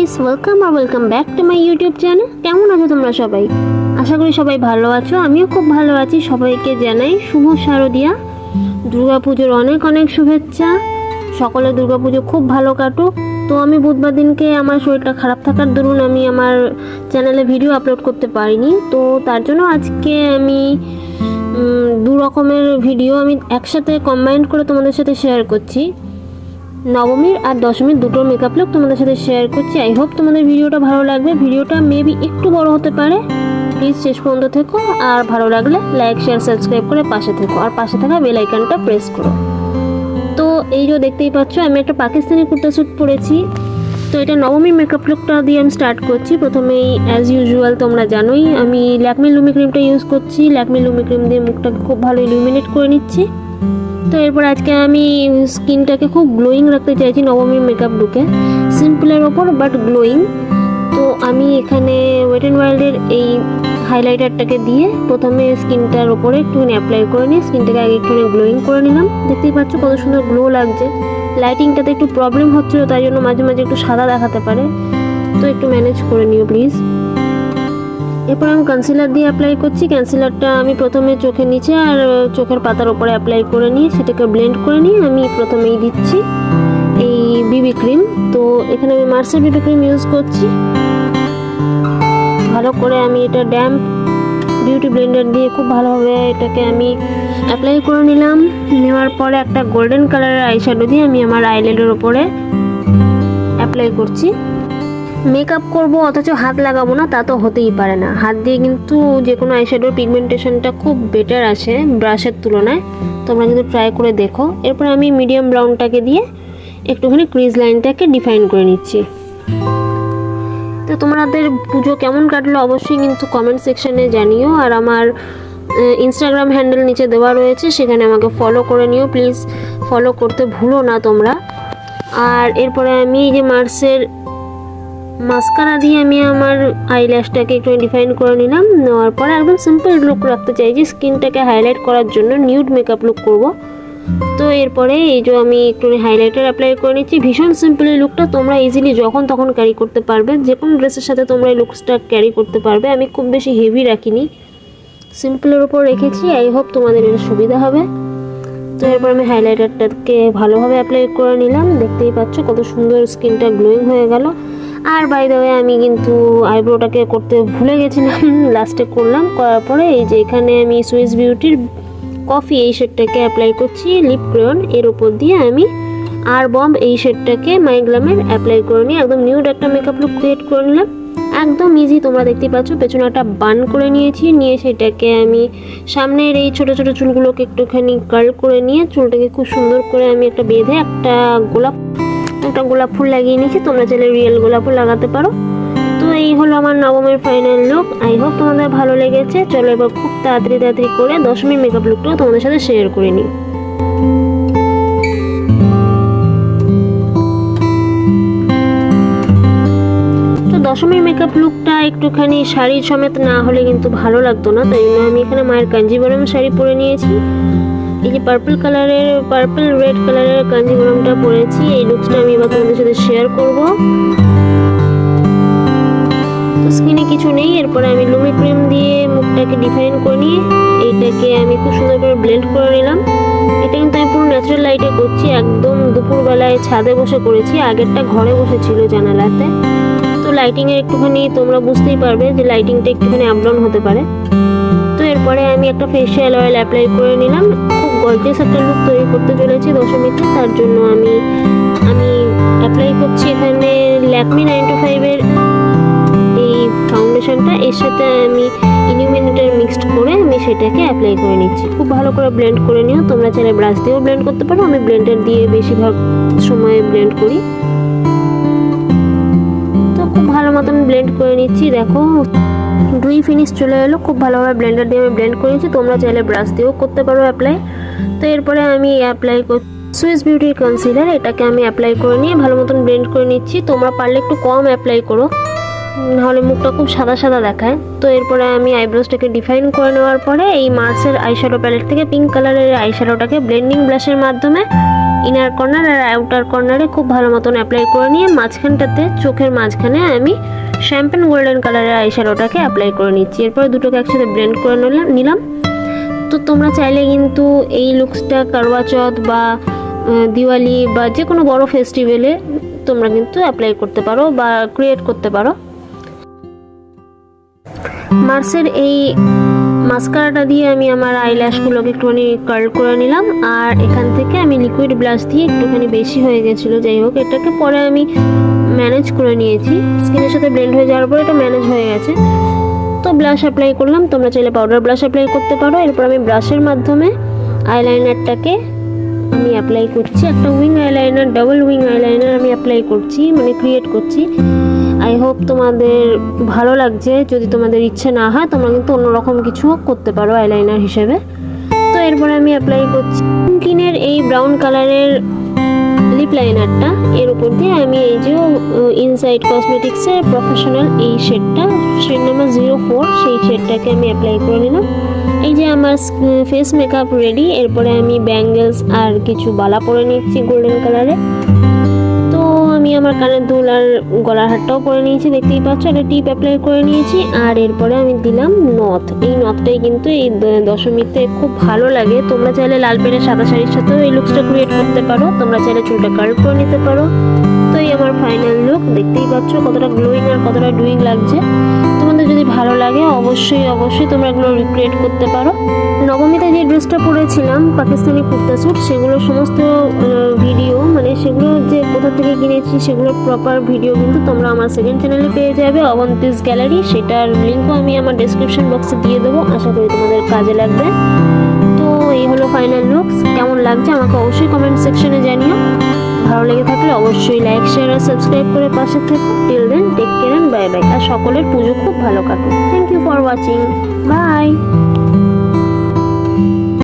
Guys, welcome back to my YouTube channel. কেমন আছো তোমরা সবাই? আশা করি সবাই ভালো আছো। আমিও খুব ভালো আছি। সবাইকে জানাই শুভ শারদিয়া, দুর্গাপুজোর অনেক অনেক শুভেচ্ছা। সকলে দুর্গাপুজো খুব ভালো কাটুক। তো আমি বুধবার দিনকে আমার শরীরটা খারাপ থাকার দরুন আমি আমার চ্যানেলে ভিডিও আপলোড করতে পারিনি। তো তার জন্য আজকে আমি দু রকমের ভিডিও আমি একসাথে কম্বাইন করে তোমাদের সাথে শেয়ার করছি। নবমীর আর দশমীর দুটো মেকআপ লুক তোমাদের সাথে শেয়ার করছি। আই হোপ তোমাদের ভিডিওটা ভালো লাগবে। ভিডিওটা মেবি একটু বড় হতে পারে, প্লিজ শেষ পর্যন্ত থেকো। আর ভালো লাগলে লাইক শেয়ার সাবস্ক্রাইব করে পাশে থেকো, আর পাশে থাকা বেল আইকনটা প্রেস করো। তো এই যে দেখতেই পাচ্ছ, আমি একটা পাকিস্তানি কুর্তা স্যুট পরেছি। তো এটা নবমীর মেকআপ লুকটা দিয়ে আমি স্টার্ট করছি। প্রথমেই অ্যাজ ইউজুয়াল তোমরা জানোই আমি ল্যাকমে লুমি ক্রিমটা ইউজ করছি। ল্যাকমে লুমি ক্রিম দিয়ে মুখটাকে খুব ভালো ইলুমিনেট করে নিচ্ছি। তো এরপর আজকে আমি স্কিনটাকে খুব গ্লোয়িং রাখতে চাইছি নবমীর মেকআপ লুকে, সিম্পলের ওপর বাট গ্লোয়িং। তো আমি এখানে ওয়েট অ্যান্ড ওয়াইল্ডের এই হাইলাইটারটাকে দিয়ে প্রথমে স্কিনটার ওপরে একটুখানি অ্যাপ্লাই করে নিয়ে স্কিনটাকে আগে একটুখানি গ্লোয়িং করে নিলাম। দেখতেই পাচ্ছ কত সুন্দর গ্লো লাগছে। লাইটিংটাতে একটু প্রবলেম হচ্ছিলো, তাই জন্য মাঝে মাঝে একটু সাদা দেখাতে পারে, তো একটু ম্যানেজ করে নিও প্লিজ। এরপর আমি কনসিলার দিয়ে অ্যাপ্লাই করছি। কনসিলারটা আমি প্রথমে চোখের নিচে আর চোখের পাতার ওপরে অ্যাপ্লাই করে নিয়ে সেটাকে ব্লেন্ড করে নিয়ে আমি প্রথমেই দিচ্ছি এই বিবি ক্রিম। তো এখানে আমি মার্সের বিবি ক্রিম ইউজ করছি। ভালো করে আমি এটা ড্যাম্প বিউটি ব্লেন্ডার দিয়ে খুব ভালোভাবে এটাকে আমি অ্যাপ্লাই করে নিলাম। নেওয়ার পরে একটা গোল্ডেন কালারের আইশ্যাডো দিয়ে আমি আমার আইল্যান্ডের ওপরে অ্যাপ্লাই করছি। মেকআপ করব অথচ হাত লাগাবো না, তা তো হতেই পারে না। হাত দিয়ে কিন্তু যে কোনো আইশ্যাডোর পিগমেন্টেশনটা খুব বেটার আসে ব্রাশের তুলনায়, তোমরা কিন্তু ট্রাই করে দেখো। এরপর আমি মিডিয়াম ব্রাউনটাকে দিয়ে একটুখানি ক্রিজ লাইনটাকে ডিফাইন করে নিচ্ছি। তো তোমাদের পুজো কেমন কাটলো অবশ্যই কিন্তু কমেন্ট সেকশানে জানিও। আর আমার ইনস্টাগ্রাম হ্যান্ডেল নিচে দেওয়া রয়েছে, সেখানে আমাকে ফলো করে নিও প্লিজ। ফলো করতে ভুলো না তোমরা। আর এরপরে আমি এই যে মার্সের মাস্কারা দিয়ে আমি আমার আইল্যাশটাকে একটু ডিফাইন করে নিলাম। নেওয়ার পরে একদম সিম্পল লুক রাখতে চাইছি, স্কিনটাকে হাইলাইট করার জন্য নিউড মেকআপ লুক করব। তো এরপরে এই যে আমি একটু হাইলাইটার অ্যাপ্লাই করে নিচ্ছি। ভীষণ সিম্পল এই লুকটা, তোমরা ইজিলি যখন তখন ক্যারি করতে পারবে। যে কোনো ড্রেসের সাথে তোমরা এই লুকসটা ক্যারি করতে পারবে। আমি খুব বেশি হেভি রাখিনি, সিম্পলের ওপর রেখেছি। আই হোপ তোমাদের এটা সুবিধা হবে। তো এরপর আমি হাইলাইটারটাকে ভালোভাবে অ্যাপ্লাই করে নিলাম। দেখতেই পাচ্ছ কত সুন্দর স্কিনটা গ্লোয়িং হয়ে গেল। আর বাই দ্য ওয়ে আমি কিন্তু আইব্রোটাকে করতে ভুলে গেছিলাম, লাস্টে করলাম। করার পরে এই যে এখানে আমি সুইস বিউটির কফি এই শেডটাকে অ্যাপ্লাই করছি লিপ ক্রেয়ন এর উপর দিয়ে। আমি আর বম্ব এই শেডটাকে মাইগ্লামের অ্যাপ্লাই করে নিয়ে একদম নিউড একটা মেকআপ লুক ক্রিয়েট করে নিলাম। একদম ইজি, তোমরা দেখতেই পাচ্ছ পেছনে একটা বান করে নিয়েছি। নিয়ে সেটাকে আমি সামনের এই ছোটো ছোটো চুলগুলোকে একটুখানি কার্ল করে নিয়ে চুলটাকে খুব সুন্দর করে আমি একটা বেঁধে একটা গোলাপ ফুল লাগিয়ে নিয়েছি। তোমরা চাইলে রিয়েল গোলাপ ফুল লাগাতে পারো। তো এই হলো আমার নবমের ফাইনাল লুক। আই হোপ তোমাদের ভালো লেগেছে। চলো এবার খুব তাড়াতাড়ি করে দশমীর মেকআপ লুকটাও তোমাদের সাথে শেয়ার করে নিই। তো দশমীর মেকআপ লুকটা একটুখানি শাড়ি সমেত না হলে কিন্তু ভালো লাগতো না, তাই জন্য আমি এখানে মায়ের কাঞ্জিবরম শাড়ি পরে নিয়েছি। এই যে পার্পল রেড কালারের কাঞ্জিবরমটা পরেছি। এই লুকসটা আমি এবার তোমাদের সাথে শেয়ার করব। তো স্কিনে কিছু নেই। এরপরে আমি লুমি ক্রিম দিয়ে মুখটাকে ডিফাইন করে নিয়ে এইটাকে আমি খুব সুন্দর করে ব্লেন্ড করে নিলাম। এটা কিন্তু আমি পুরো ন্যাচারাল লাইটে করছি, একদম দুপুরবেলায় ছাদে বসে করেছি। আগেরটা ঘরে বসেছিল জানালাতে। তো লাইটিংয়ের একটুখানি তোমরা বুঝতেই পারবে যে লাইটিংটা একটুখানি আপ ডাউন হতে পারে। তো এরপরে আমি একটা ফেশিয়াল অয়েল অ্যাপ্লাই করে নিলাম। খুব গর্জিয়াস একটা লুক তৈরি করতে চলেছি দশমীতে, তার জন্য আমি অ্যাপ্লাই করছি এখানে ল্যাকমি 925-এর এই ফাউন্ডেশনটা। এর সাথে আমি ইলুমিনেটর মিক্সড করে আমি সেটাকে অ্যাপ্লাই করে নিচ্ছি। খুব ভালো করে ব্লেন্ড করে নিও। তোমরা চাইলে ব্রাশ দিয়েও ব্লেন্ড করতে পারো, আমি ব্লেন্ডার দিয়ে বেশিরভাগ সময় ব্লেন্ড করি। তো খুব ভালো মতন ব্লেন্ড করে নিচ্ছি। দেখো দুই ফিনিশ চলে এলো। খুব ভালোভাবে ব্লেন্ডার দিয়ে আমি ব্লেন্ড করেছি। তোমরা চাইলে ব্রাশ দিয়েও করতে পারো অ্যাপ্লাই। তো এরপরে আমি অ্যাপ্লাই করছি সুইস বিউটির কনসিলার। এটাকে আমি অ্যাপ্লাই করে নিয়ে ভালো মতন ব্লেন্ড করে নিচ্ছি। তোমরা পারলে একটু কম অ্যাপ্লাই করো, নাহলে মুখটা খুব সাদা সাদা দেখায়। তো এরপরে আমি আইব্রোসটাকে ডিফাইন করে নেওয়ার পরে এই মার্সের আইশ্যাডো প্যালেট থেকে পিঙ্ক কালারের আইশ্যাডোটাকে ব্লেন্ডিং ব্রাশের মাধ্যমে ইনার কর্নার আর আউটার কর্নারে খুব ভালো মতন অ্যাপ্লাই করে নিয়ে মাঝখানটাতে চোখের মাঝখানে আমি শ্যাম্পেন গোল্ডেন কালারের আইশ্যাডোটাকে অ্যাপ্লাই করে নিচ্ছি। এরপরে দুটোকে একসাথে ব্লেন্ড করে নিলাম। তো তোমরা চাইলে কিন্তু এই লুকসটা করওয়া চৌথ বা দিওয়ালি বা যে কোনো বড় ফেস্টিভ্যালে তোমরা কিন্তু অ্যাপ্লাই করতে পারো বা ক্রিয়েট করতে পারো। মার্সের এই মাস্কারাটা দিয়ে আমি আমার আইল্যাশগুলোকে একটুখানি কার্ল করে নিলাম, আর এখান থেকে আমি লিকুইড ব্লাশ দিয়ে একটুখানি বেশি হয়ে গেছিলো, যাই হোক এটাকে পরে আমি ম্যানেজ করে নিয়েছি। স্কিনের সাথে ব্লেন্ড হয়ে যাওয়ার পরে এটা ম্যানেজ হয়ে গেছে। তো ব্লাশ অ্যাপ্লাই করলাম, তোমরা চাইলে পাউডার ব্লাশ অ্যাপ্লাই করতে পারো। এরপর আমি ব্রাশের মাধ্যমে আইলাইনারটাকে আমি অ্যাপ্লাই করছি, একটা wing eyeliner, double wing eyeliner আমি অ্যাপ্লাই করছি, মানে ক্রিয়েট করছি। আই হোপ তোমাদের ভালো লাগছে। যদি তোমাদের ইচ্ছে না হয় তোমরা কিন্তু অন্যরকম কিছু করতে পারো আইলাইনার হিসেবে। তো এরপরে আমি অ্যাপ্লাই করছি স্কিনের এই ব্রাউন কালারের লিপ লাইনারটা, এর উপর দিয়ে আমি এই যে ইনসাইড কসমেটিক্সের প্রফেশনাল এই শেডটা, শেড নাম্বার 04, সেই শেডটাকে আমি অ্যাপ্লাই করে নিলাম। এই যে আমার ফেস মেকআপ রেডি। এরপরে আমি ব্যাঙ্গেলস আর কিছু বালা পরে নিচ্ছি গোল্ডেন কালারে। তো আমি আমার কানের দুল আর গলার হারটাও পরে নিয়েছি, দেখতেই পাচ্ছ, একটা টিপ অ্যাপ্লাই করে নিয়েছি। আর এরপরে আমি দিলাম নথ। এই নথটাই কিন্তু এই দশমীতে খুব ভালো লাগে। তোমরা চাইলে লাল পেনের সাদা শাড়ির সাথেও এই লুকসটা ক্রিয়েট করতে পারো, তোমরা চাইলে চুলটা কার্ল করে নিতে পারো। তো এই আমার ফাইনাল লুক, দেখতেই পাচ্ছ কতটা গ্লোয়িং আর কতটা ডুইং লাগছে। তোমাদের যদি ভালো লাগে অবশ্যই তোমরা এগুলো রিক্রিয়েট করতে পারো। নবমীতে যে ড্রেসটা পরেছিলাম পাকিস্তানি কুর্তা স্যুট, সেগুলো সমস্ত ভিডিও, মানে সেগুলো যে কোথা থেকে কিনেছি সেগুলোর প্রপার ভিডিও কিন্তু তোমরা আমার সেকেন্ড চ্যানেলে পেয়ে যাবে, অবন্তিস গ্যালারি। সেটার লিঙ্কও আমি আমার ডেসক্রিপশন বক্সে দিয়ে দেবো, আশা করি তোমাদের কাজে লাগবে। তো এই হলো ফাইনাল লুকস। কেমন লাগছে আমাকে অবশ্যই কমেন্ট সেকশনে জানিও। ভালো লেগে থাকলে অবশ্যই লাইক, শেয়ার আর সাবস্ক্রাইব করে পাশে থেকো। Till then take care and bye bye. আর সকলের পুজো খুব ভালো কাটুক। Thank you for watching. By.